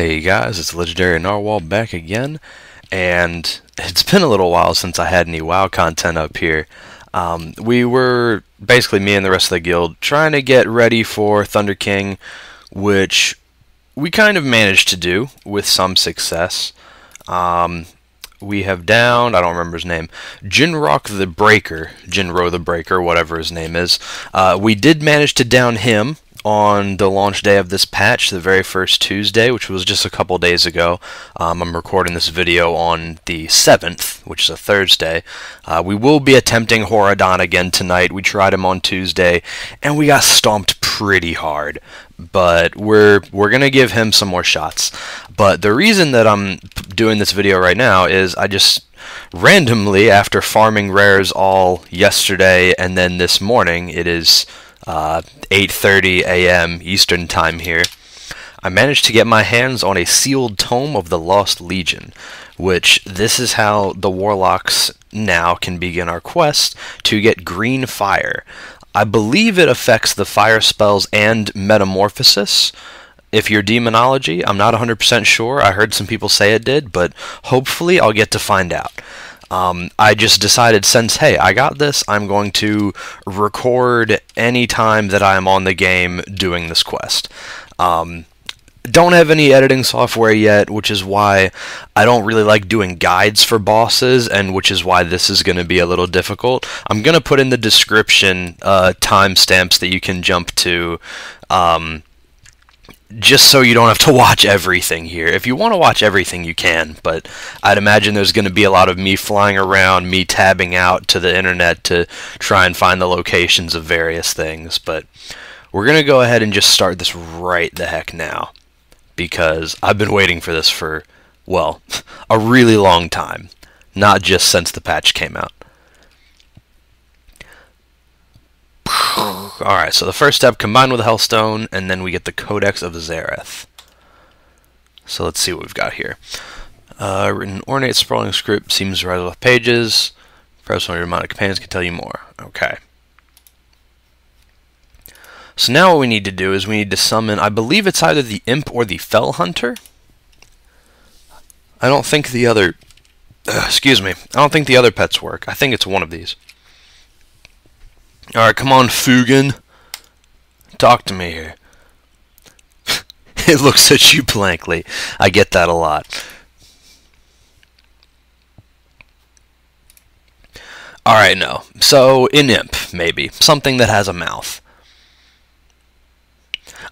Hey guys, it's Legendary Narwhal back again, and it's been a little while since I had any WoW content up here. We were, basically me and the rest of the guild, trying to get ready for Thunder King, which we kind of managed to do with some success. We have downed, I don't remember his name, Jinrock the Breaker, Jinro the Breaker, whatever his name is. We did manage to down him on the launch day of this patch, the very first Tuesday, which was just a couple days ago. I'm recording this video on the 7th, which is a Thursday. We will be attempting Horadon again tonight. We tried him on Tuesday, and we got stomped pretty hard. But we're going to give him some more shots. But the reason that I'm doing this video right now is I just randomly, after farming rares all yesterday and then this morning, it is 8:30 a.m. Eastern Time here, I managed to get my hands on a sealed tome of the Lost Legion, which this is how the Warlocks now can begin our quest to get green fire. I believe it affects the fire spells and metamorphosis. If you're demonology, I'm not 100% sure. I heard some people say it did, but hopefully I'll get to find out. I just decided, since, hey, I got this, I'm going to record any time that I am on the game doing this quest. Don't have any editing software yet, which is why I don't really like doing guides for bosses, and which is why this is going to be a little difficult. I'm going to put in the description timestamps that you can jump to, just so you don't have to watch everything here. If you want to watch everything, you can, but I'd imagine there's going to be a lot of me flying around, me tabbing out to the internet to try and find the locations of various things. But we're going to go ahead and just start this right the heck now, because I've been waiting for this for, well, a really long time, not just since the patch came out. Alright, so the first step, combined with the Hellstone, and then we get the Codex of Zareth. So let's see what we've got here. Written ornate sprawling script, seems to rise off pages. Perhaps one of your demonic companions can tell you more. Okay. So now what we need to do is we need to summon, I believe it's either the Imp or the Fell Hunter. I don't think the other, excuse me, I don't think the other pets work. I think it's one of these. Alright, come on, Fugan. Talk to me here. It looks at you blankly. I get that a lot. Alright, no. So, an imp, maybe. Something that has a mouth.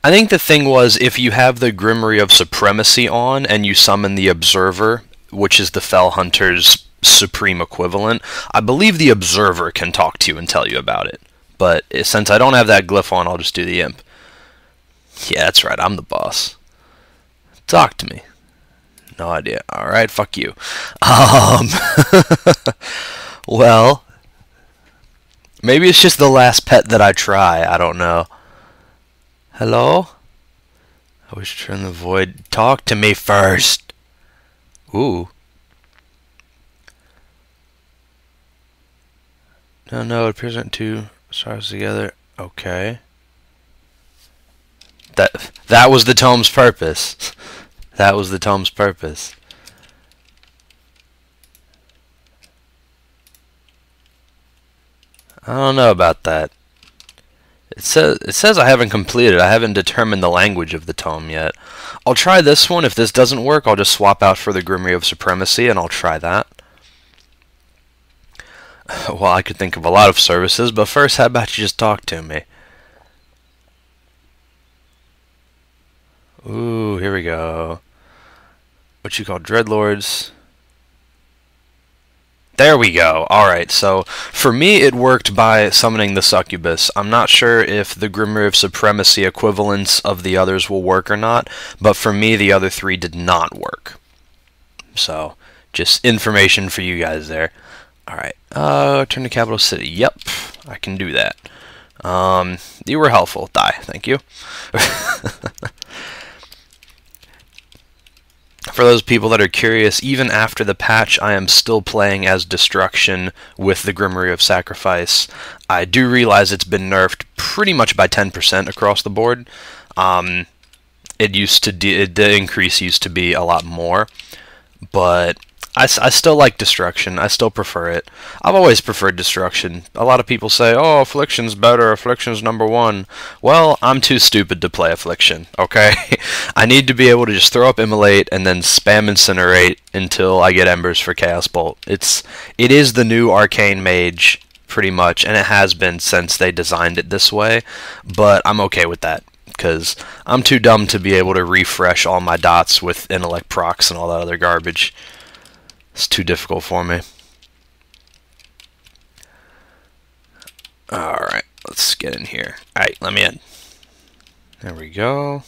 I think the thing was, if you have the Grimoire of Supremacy on, and you summon the Observer, which is the Fell Hunter's supreme equivalent, I believe the Observer can talk to you and tell you about it. But since I don't have that glyph on, I'll just do the Imp. Yeah, that's right, I'm the boss. Talk to me. No idea. Alright, fuck you. Well, maybe it's just the last pet that I try, I don't know. Hello? I wish to turn the void. Talk to me first. Ooh. No, it appears that two stars together. Okay. That was the tome's purpose. That was the tome's purpose. I don't know about that. It says I haven't completed. I haven't determined the language of the tome yet. I'll try this one. If this doesn't work, I'll just swap out for the Grimoire of Supremacy, and I'll try that. Well, I could think of a lot of services, but first, how about you just talk to me? Ooh, here we go. What you call Dreadlords. There we go. Alright, so for me it worked by summoning the Succubus. I'm not sure if the Grimoire of Supremacy equivalents of the others will work or not, but for me the other three did not work. So, just information for you guys there. Alright, turn to Capital City. Yep, I can do that. You were helpful. Die, thank you. For those people that are curious, even after the patch, I am still playing as Destruction with the Grimoire of Sacrifice. I do realize it's been nerfed pretty much by 10% across the board. it used to the increase used to be a lot more, but I still like destruction. I still prefer it. I've always preferred destruction. A lot of people say, oh, affliction's better, affliction's #1. Well, I'm too stupid to play affliction, okay? I need to be able to just throw up immolate and then spam incinerate until I get embers for chaos bolt. It is the new arcane mage, pretty much, and it has been since they designed it this way, but I'm okay with that, because I'm too dumb to be able to refresh all my dots with intellect procs and all that other garbage. It's too difficult for me. Alright, let's get in here. Alright, let me in. There we go.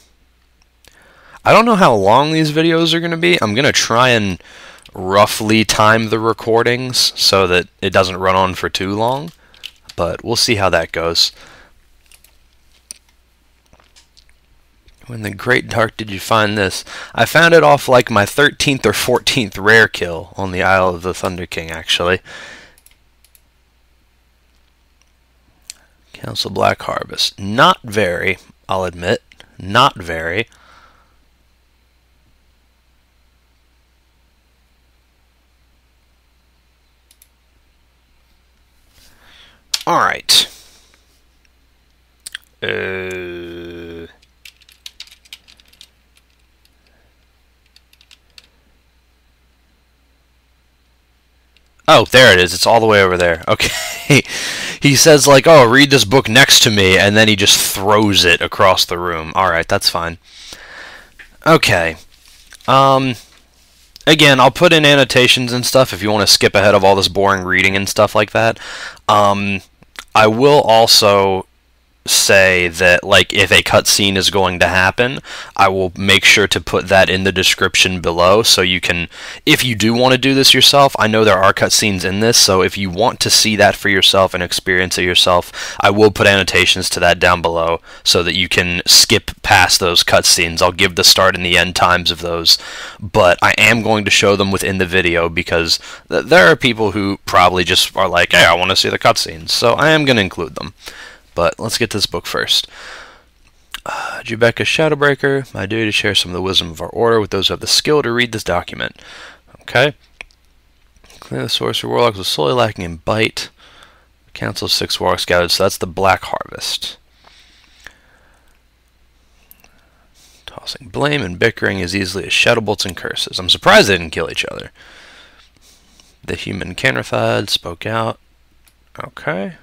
I don't know how long these videos are going to be. I'm going to try and roughly time the recordings so that it doesn't run on for too long, but we'll see how that goes. When the Great Dark did you find this? I found it off like my 13th or 14th rare kill on the Isle of the Thunder King, actually. Council Black Harvest. Not very, I'll admit. Not very. Alright. Oh, there it is. It's all the way over there. Okay. He says, like, oh, read this book next to me, and then he just throws it across the room. Alright, that's fine. Okay. Again, I'll put in annotations and stuff if you want to skip ahead of all this boring reading and stuff like that. I will also say that, like, if a cutscene is going to happen, I will make sure to put that in the description below, so you can, if you do want to do this yourself, I know there are cutscenes in this, so if you want to see that for yourself and experience it yourself, I will put annotations to that down below, so that you can skip past those cutscenes. I'll give the start and the end times of those, but I am going to show them within the video, because there are people who probably just are like, hey, I want to see the cutscenes, so I am going to include them. But let's get this book first. Jubeka Shadowbreaker, my duty to share some of the wisdom of our order with those who have the skill to read this document. Okay. Clear the Sorcerer Warlock was solely lacking in bite. Council of 6 Warlocks gathered, so that's the Black Harvest. Tossing blame and bickering as easily as shadow bolts and curses. I'm surprised they didn't kill each other. The human Canrithide spoke out. Okay.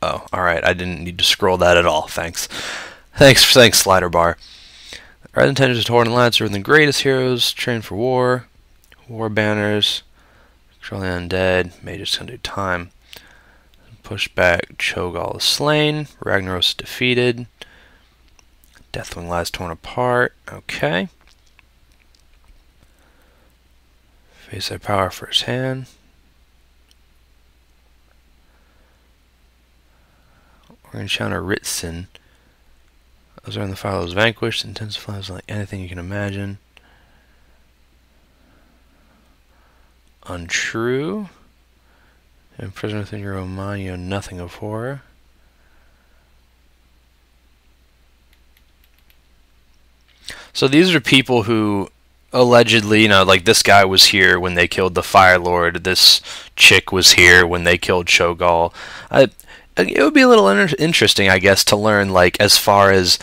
Oh, alright, I didn't need to scroll that at all. Thanks. Thanks, Slider Bar. Red intentions of Horde and Lancer are the greatest heroes, trained for war. War banners. Control the undead. Mages can do time. Push back. Cho'Gall is slain. Ragnaros is defeated. Deathwing lies torn apart. Okay. Face their power firsthand. We're going to encounter Ritson. Those are in the fire that was vanquished. Intense flames like anything you can imagine. Untrue. Imprisoned within your own mind, you know nothing of horror. So these are people who allegedly, you know, like this guy was here when they killed the Fire Lord. This chick was here when they killed Cho'Gall. It would be a little interesting, I guess, to learn, like, as far as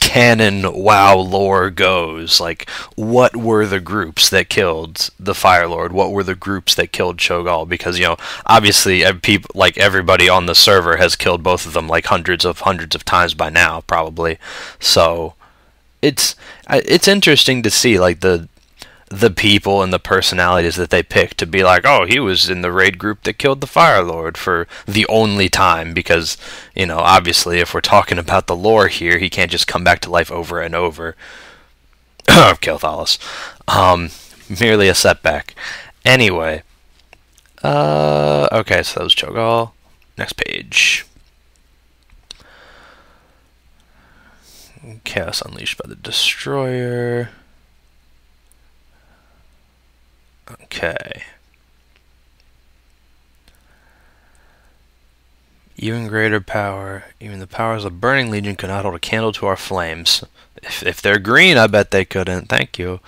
canon WoW lore goes, like, what were the groups that killed the Fire Lord? What were the groups that killed Cho'Gall? Because, you know, obviously, people, like, everybody on the server has killed both of them, like, hundreds of times by now, probably. So it's interesting to see, like, the people and the personalities that they pick to be like, oh, he was in the raid group that killed the Fire Lord for the only time, because, you know, obviously if we're talking about the lore here, he can't just come back to life over and over. Kel'Thas. Merely a setback. Anyway. Okay, so that was Cho'Gall. Next page. Chaos unleashed by the Destroyer. Okay. Even greater power. Even the powers of Burning Legion could not hold a candle to our flames. If they're green, I bet they couldn't. Thank you.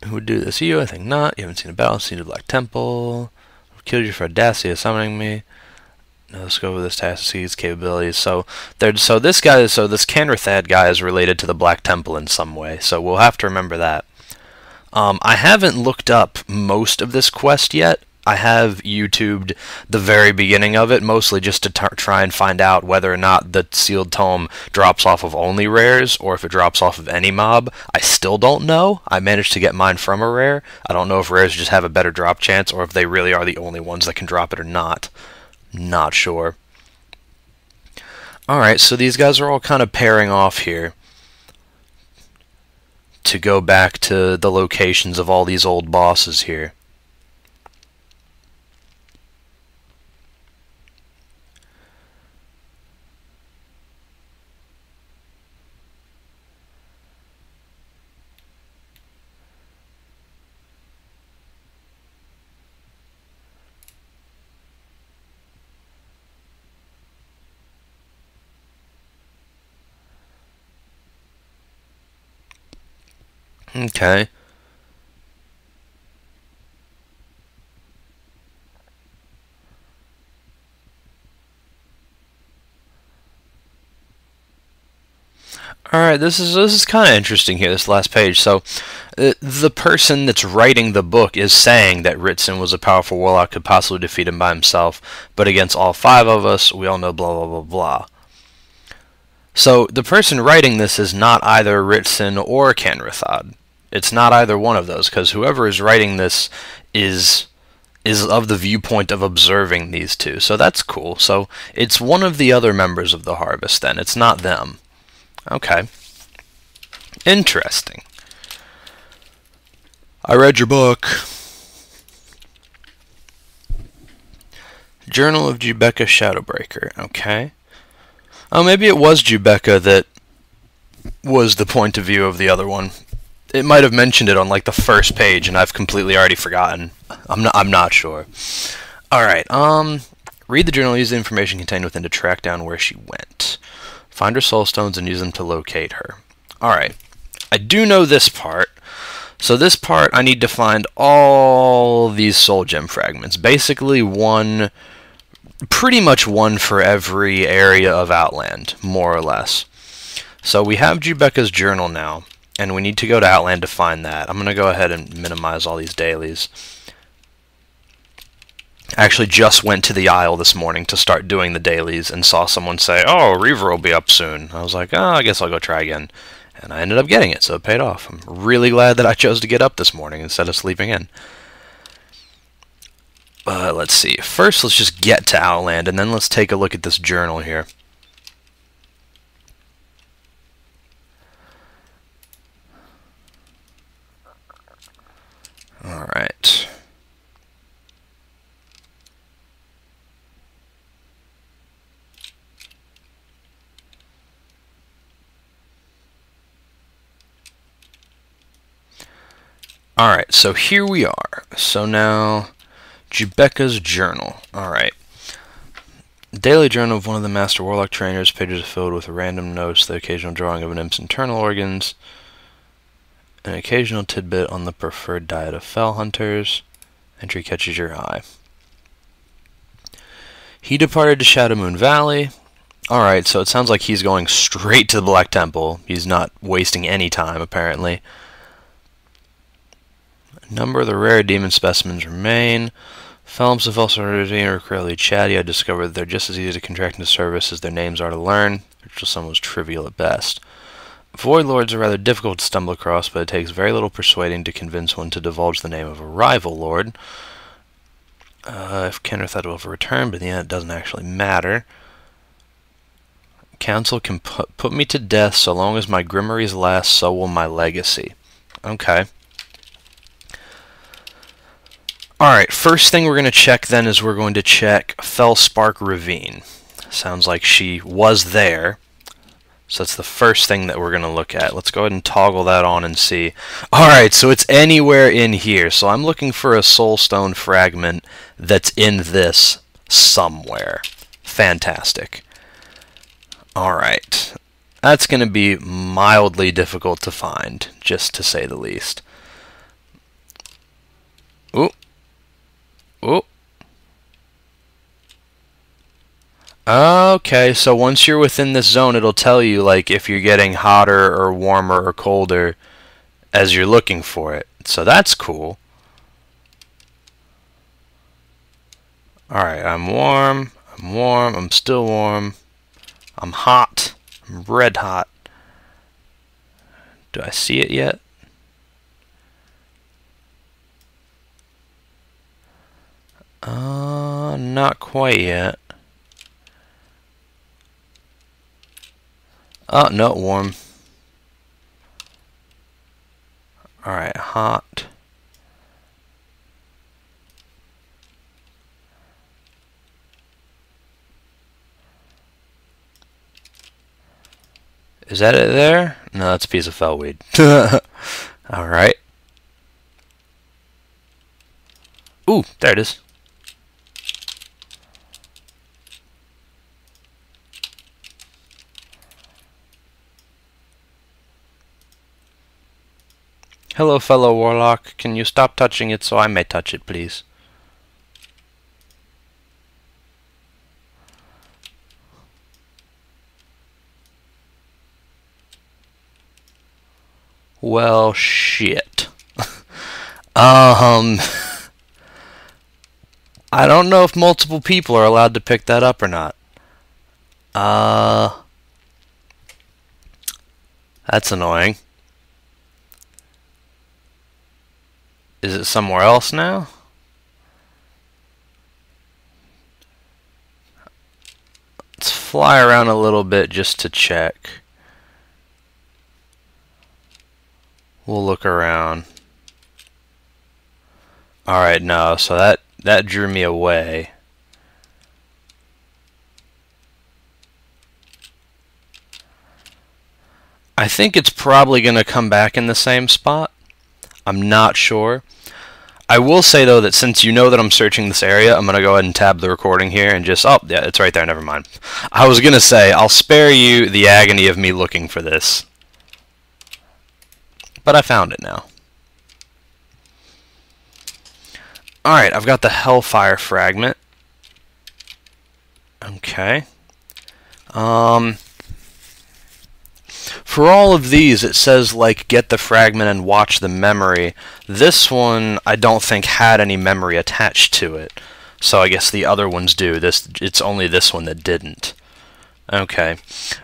Who would do this? You? I think not. You haven't seen a battle. Seen the Black Temple. I've killed you for audacity of summoning me. No, let's go over this task to see his capabilities. So this Canrathad guy is related to the Black Temple in some way. So we'll have to remember that. I haven't looked up most of this quest yet. I have YouTubed the very beginning of it, mostly just to try and find out whether or not the sealed tome drops off of only rares, or if it drops off of any mob. I still don't know. I managed to get mine from a rare. I don't know if rares just have a better drop chance, or if they really are the only ones that can drop it or not. Not sure. Alright, so these guys are all kind of pairing off here to go back to the locations of all these old bosses here. Okay. Alright, this is kind of interesting here, this last page. So, the person that's writing the book is saying that Ritson was a powerful warlock, could possibly defeat him by himself, but against all 5 of us, we all know blah blah blah blah. So, the person writing this is not either Ritson or Canrathad. It's not either one of those, because whoever is writing this is of the viewpoint of observing these two. So that's cool. So it's one of the other members of the Harvest then. It's not them. Okay. Interesting. I read your book. Journal of Jubeka Shadowbreaker. Okay. Oh, maybe it was Jubeka that was the point of view of the other one. It might have mentioned it on like the first page, and I've completely already forgotten. I'm not sure. All right. Read the journal. Use the information contained within to track down where she went. Find her soul stones and use them to locate her. All right. I do know this part. So this part, I need to find all these soul gem fragments. Basically pretty much one for every area of Outland, more or less. So we have Jubeka's journal now. And we need to go to Outland to find that. I'm going to go ahead and minimize all these dailies. I actually just went to the Isle this morning to start doing the dailies and saw someone say, oh, Reaver will be up soon. I was like, oh, I guess I'll go try again. And I ended up getting it, so it paid off. I'm really glad that I chose to get up this morning instead of sleeping in. Let's see. First, let's just get to Outland, and then let's take a look at this journal here. Alright. Alright, so here we are. So now, Jubeka's journal. Alright. Daily journal of one of the Master Warlock trainers. Pages are filled with random notes, the occasional drawing of an imp's internal organs, an occasional tidbit on the preferred diet of fell hunters. Entry catches your eye. He departed to Shadowmoon Valley. Alright, so it sounds like he's going straight to the Black Temple. He's not wasting any time, apparently. A number of the rare demon specimens remain. Felms of Felsority are incredibly chatty. I discovered that they're just as easy to contract into service as their names are to learn. Ritual Sun was trivial at best. Void Lords are rather difficult to stumble across, but it takes very little persuading to convince one to divulge the name of a rival lord. If Canrathad will ever return, but in the end it doesn't actually matter. Council can put me to death so long as my grimoires last, so will my legacy. Okay. Alright, first thing we're going to check then is we're going to check Fellspark Ravine. Sounds like she was there. So that's the first thing that we're going to look at. Let's go ahead and toggle that on and see. Alright, so it's anywhere in here. So I'm looking for a soulstone fragment that's in this somewhere. Fantastic. Alright. That's going to be mildly difficult to find, just to say the least. Ooh. Ooh. Okay, so once you're within this zone, it'll tell you, like, if you're getting hotter or warmer or colder as you're looking for it. So that's cool. Alright, I'm warm, I'm still warm, I'm hot, I'm red hot. Do I see it yet? Not quite yet. Oh, no, warm. Alright, hot. Is that it there? No, that's a piece of felweed. Alright. Ooh, there it is. Hello, fellow Warlock. Can you stop touching it so I may touch it, please? Well, shit. I don't know if multiple people are allowed to pick that up or not. That's annoying. Is it somewhere else now? Let's fly around a little bit just to check. We'll look around. Alright, no, so that drew me away. I think it's probably going to come back in the same spot. I'm not sure. I will say, though, that since you know that I'm searching this area, I'm going to go ahead and tab the recording here and just... Oh, yeah, it's right there, never mind. I was going to say, I'll spare you the agony of me looking for this. But I found it now. Alright, I've got the hellfire fragment. Okay. For all of these, it says, like, get the fragment and watch the memory. This one, I don't think had any memory attached to it. So I guess the other ones do. It's only this one that didn't. Okay.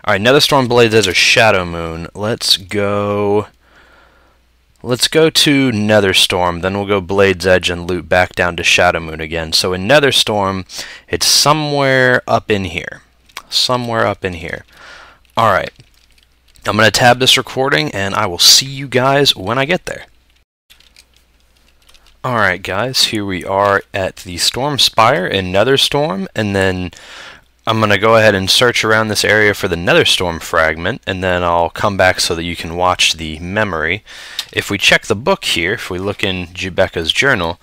Alright, netherstorm, bladesedge, or shadowmoon. Let's go to netherstorm, then we'll go bladesedge and loop back down to shadowmoon again. So in netherstorm, it's somewhere up in here. Somewhere up in here. Alright. I'm going to tab this recording, and I will see you guys when I get there. Alright guys, here we are at the Storm Spire in Netherstorm, and then I'm going to go ahead and search around this area for the Netherstorm fragment, and then I'll come back so that you can watch the memory. If we check the book here, if we look in Jubeka's journal,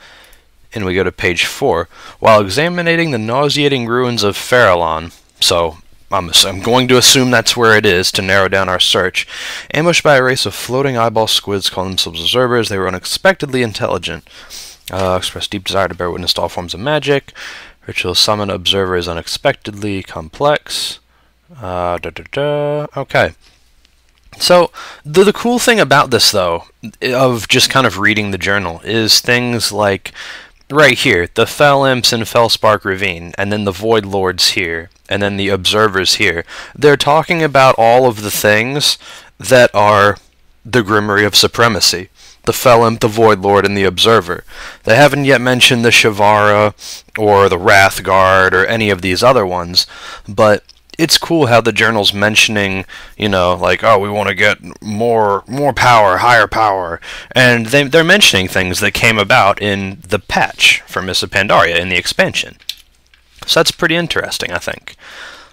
and we go to page 4, while examining the nauseating ruins of Farallon, so I'm going to assume that's where it is to narrow down our search. Ambushed by a race of floating eyeball squids calling themselves observers, they were unexpectedly intelligent. Expressed deep desire to bear witness to all forms of magic. Ritual summon observers unexpectedly complex. Okay. So, the cool thing about this, though, of just kind of reading the journal, is things like... right here, the Fell Imps in Fellspark Ravine, and then the Void Lords here, and then the Observers here. They're talking about all of the things that are the Grimory of Supremacy. The Fell Imp, the Void Lord, and the Observer. They haven't yet mentioned the Shavara, or the Wrathguard, or any of these other ones, but it's cool how the journal's mentioning, you know, like, oh, we want to get more power, higher power, and they're mentioning things that came about in the patch for Mists of Pandaria in the expansion. So that's pretty interesting, I think.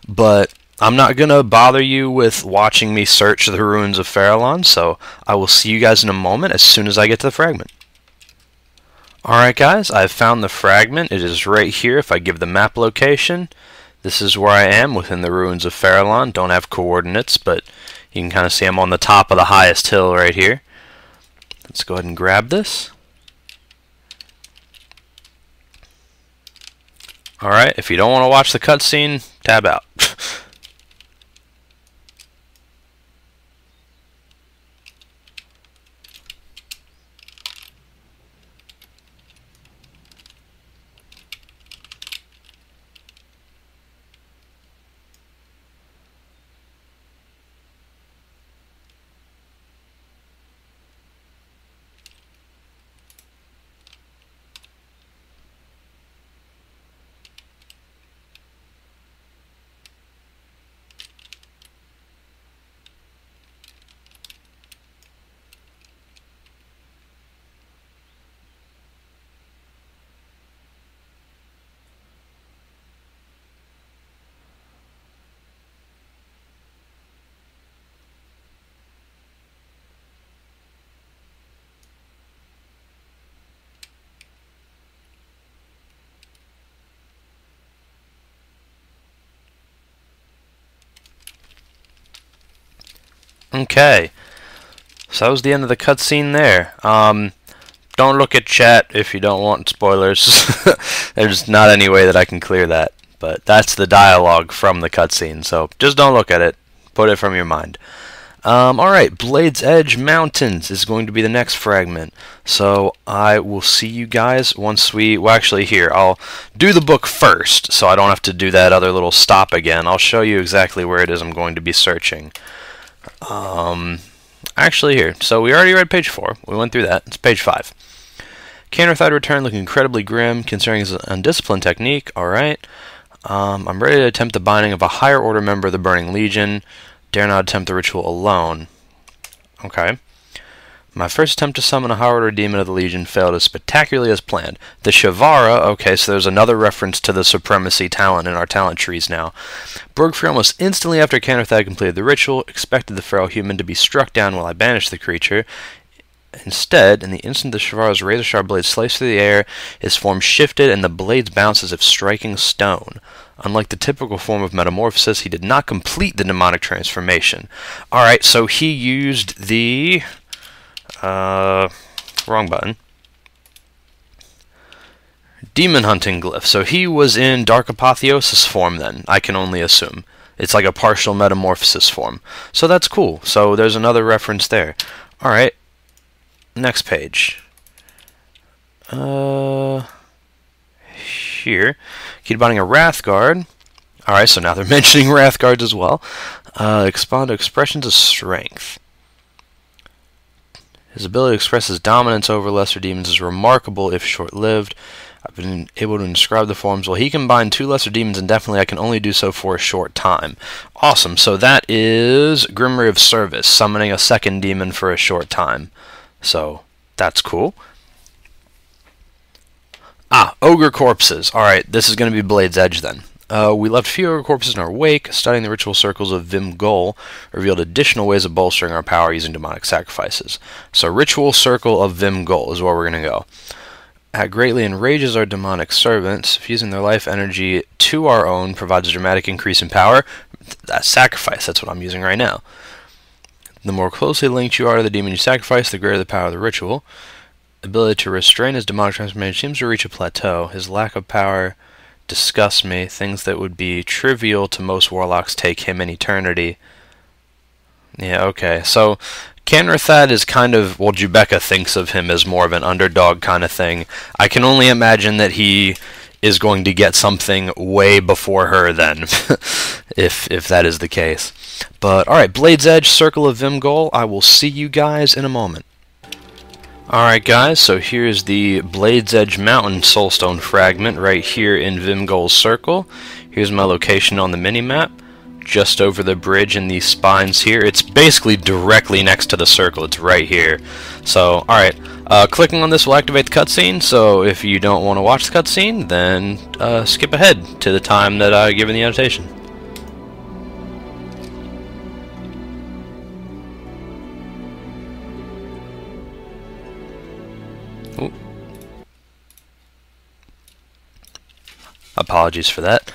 But I'm not going to bother you with watching me search the ruins of Farallon, so I will see you guys in a moment as soon as I get to the fragment. Alright guys, I've found the fragment. It is right here. If I give the map location, this is where I am within the ruins of Farallon. Don't have coordinates, but you can kind of see I'm on the top of the highest hill right here. Let's go ahead and grab this. Alright, if you don't want to watch the cutscene, tab out. Okay, so that was the end of the cutscene there. Don't look at chat if you don't want spoilers. There's not any way that I can clear that, but that's the dialogue from the cutscene, so just don't look at it. Put it from your mind. Alright, Bladesedge Mountains is going to be the next fragment. So I will see you guys once well actually here, I'll do the book first, so I don't have to do that other little stop again. I'll show you exactly where it is I'm going to be searching. Actually here, so we already read page 4. We went through that. It's page 5. Canterthide returned looking incredibly grim, considering his undisciplined technique. Alright. I'm ready to attempt the binding of a higher order member of the Burning Legion. Dare not attempt the ritual alone. Okay. My first attempt to summon a higher order demon of the Legion failed as spectacularly as planned. The Shavara, okay, so there's another reference to the supremacy talent in our talent trees now. Broke free almost instantly after Canterthide completed the ritual, expected the feral human to be struck down while I banished the creature. Instead, in the instant the Shavara's razor-sharp blade sliced through the air, his form shifted and the blades bounced as if striking stone. Unlike the typical form of metamorphosis, he did not complete the demonic transformation. Alright, so he used the... wrong button. Demon hunting glyph. So he was in Dark Apotheosis form then, I can only assume. It's like a partial metamorphosis form. So that's cool. So there's another reference there. Alright. Next page. Here. Keep binding a Wrathguard. Alright, so now they're mentioning Wrathguards as well. Expand to expressions of strength. His ability to express his dominance over lesser demons is remarkable if short-lived. I've been able to inscribe the forms. Well, he can bind 2 lesser demons indefinitely. I can only do so for a short time. Awesome. So that is Grimory of Service, summoning a second demon for a short time. So that's cool. Ogre corpses. Alright, this is going to be Bladesedge then. We left a few ogre corpses in our wake. Studying the ritual circles of Vimgol revealed additional ways of bolstering our power using demonic sacrifices. So ritual circle of Vimgol is where we're going to go. That greatly enrages our demonic servants. Fusing their life energy to our own provides a dramatic increase in power. That's sacrifice. That's what I'm using right now. The more closely linked you are to the demon you sacrifice, the greater the power of the ritual. Ability to restrain his demonic transformation seems to reach a plateau. His lack of power disgusts me. Things that would be trivial to most warlocks take him an eternity. Yeah, okay. So, Canterthide is kind of, well, Jubeka thinks of him as more of an underdog kind of thing. I can only imagine that he is going to get something way before her then, if that is the case. But, alright, Bladesedge, Circle of Vimgol. I will see you guys in a moment. Alright guys, so here's the Bladesedge Mountain Soulstone fragment right here in Vimgol's Circle. Here's my location on the minimap, just over the bridge in these spines here. It's basically directly next to the circle, it's right here. So, alright, clicking on this will activate the cutscene, so if you don't want to watch the cutscene, then skip ahead to the time that I give in the annotation. Ooh. Apologies for that.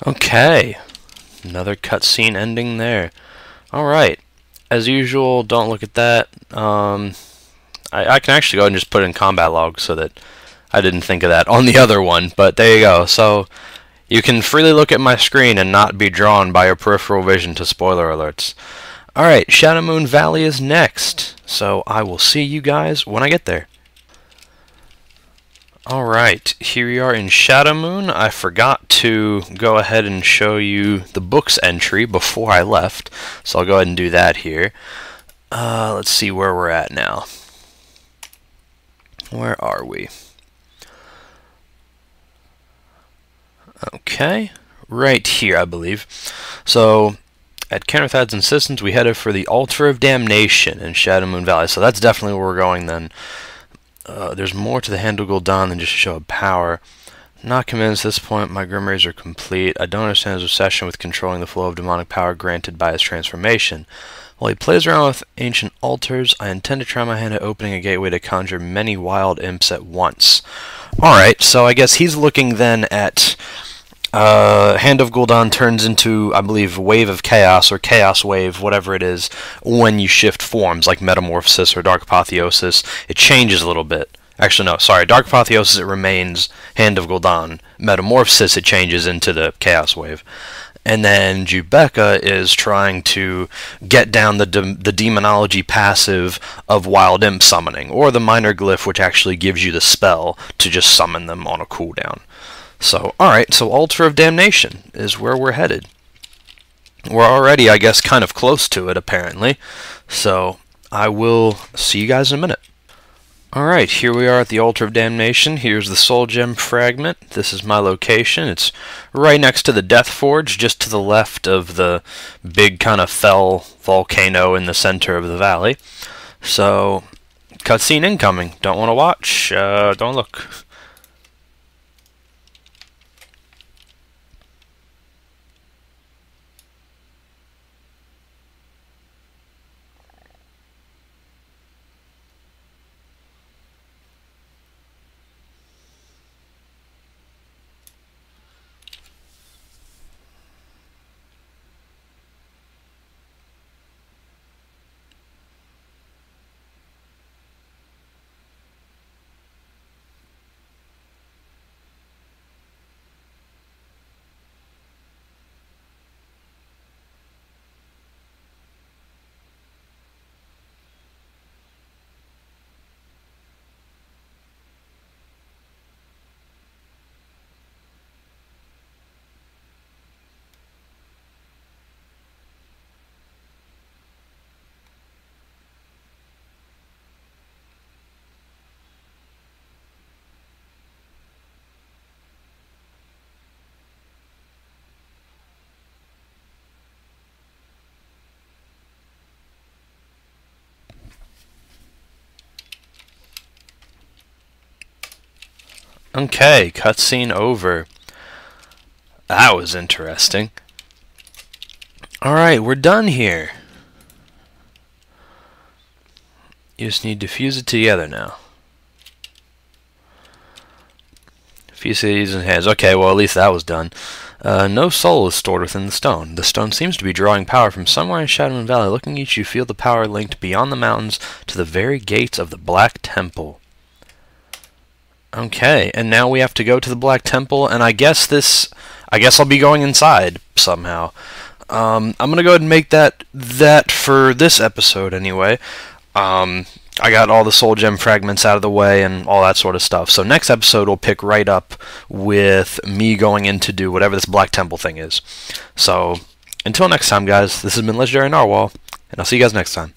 Okay, another cutscene ending there. Alright, as usual, don't look at that. I can actually go ahead and just put it in combat log so that I didn't think of that on the other one, but there you go. So you can freely look at my screen and not be drawn by your peripheral vision to spoiler alerts. Alright, Shadowmoon Valley is next, so I will see you guys when I get there. Alright, here we are in Shadowmoon. I forgot to go ahead and show you the books entry before I left, so I'll go ahead and do that here. Let's see where we're at now. Where are we? Okay, right here, I believe. So, at Kenrathad's insistence, we headed for the Altar of Damnation in Shadowmoon Valley, so that's definitely where we're going then. There's more to the Hand of Gul'dan than just a show of power. Not convinced at this point my grimoires are complete. I don't understand his obsession with controlling the flow of demonic power granted by his transformation. While he plays around with ancient altars, I intend to try my hand at opening a gateway to conjure many wild imps at once. Alright, so I guess he's looking then at Hand of Gul'dan turns into, I believe, Wave of Chaos, or Chaos Wave, whatever it is, when you shift forms, like Metamorphosis or Dark Apotheosis. It changes a little bit. Actually, no, sorry, Dark Apotheosis, it remains Hand of Gul'dan. Metamorphosis, it changes into the Chaos Wave. And then Jubeka is trying to get down the demonology passive of Wild Imp summoning, or the Minor Glyph, which actually gives you the spell to just summon them on a cooldown. So, alright, so Altar of Damnation is where we're headed. We're already, I guess, kind of close to it, apparently. So, I will see you guys in a minute. Alright, here we are at the Altar of Damnation. Here's the Soul Gem fragment. This is my location. It's right next to the Death Forge, just to the left of the big kind of fell volcano in the center of the valley. So, cutscene incoming. Don't want to watch? Don't look. Okay, cutscene over. That was interesting. Alright, we're done here. You just need to fuse it together now. Few cities and heads. Okay, well at least that was done. No soul is stored within the stone. The stone seems to be drawing power from somewhere in Shadowmoon Valley. Looking at you feel the power linked beyond the mountains to the very gates of the Black Temple. Okay, and now we have to go to the Black Temple, and I guess I'll be going inside somehow. I'm gonna go ahead and make that for this episode anyway. I got all the soul gem fragments out of the way and all that sort of stuff. So next episode will pick right up with me going in to do whatever this Black Temple thing is. So until next time, guys, this has been Legendary Narwhal, and I'll see you guys next time.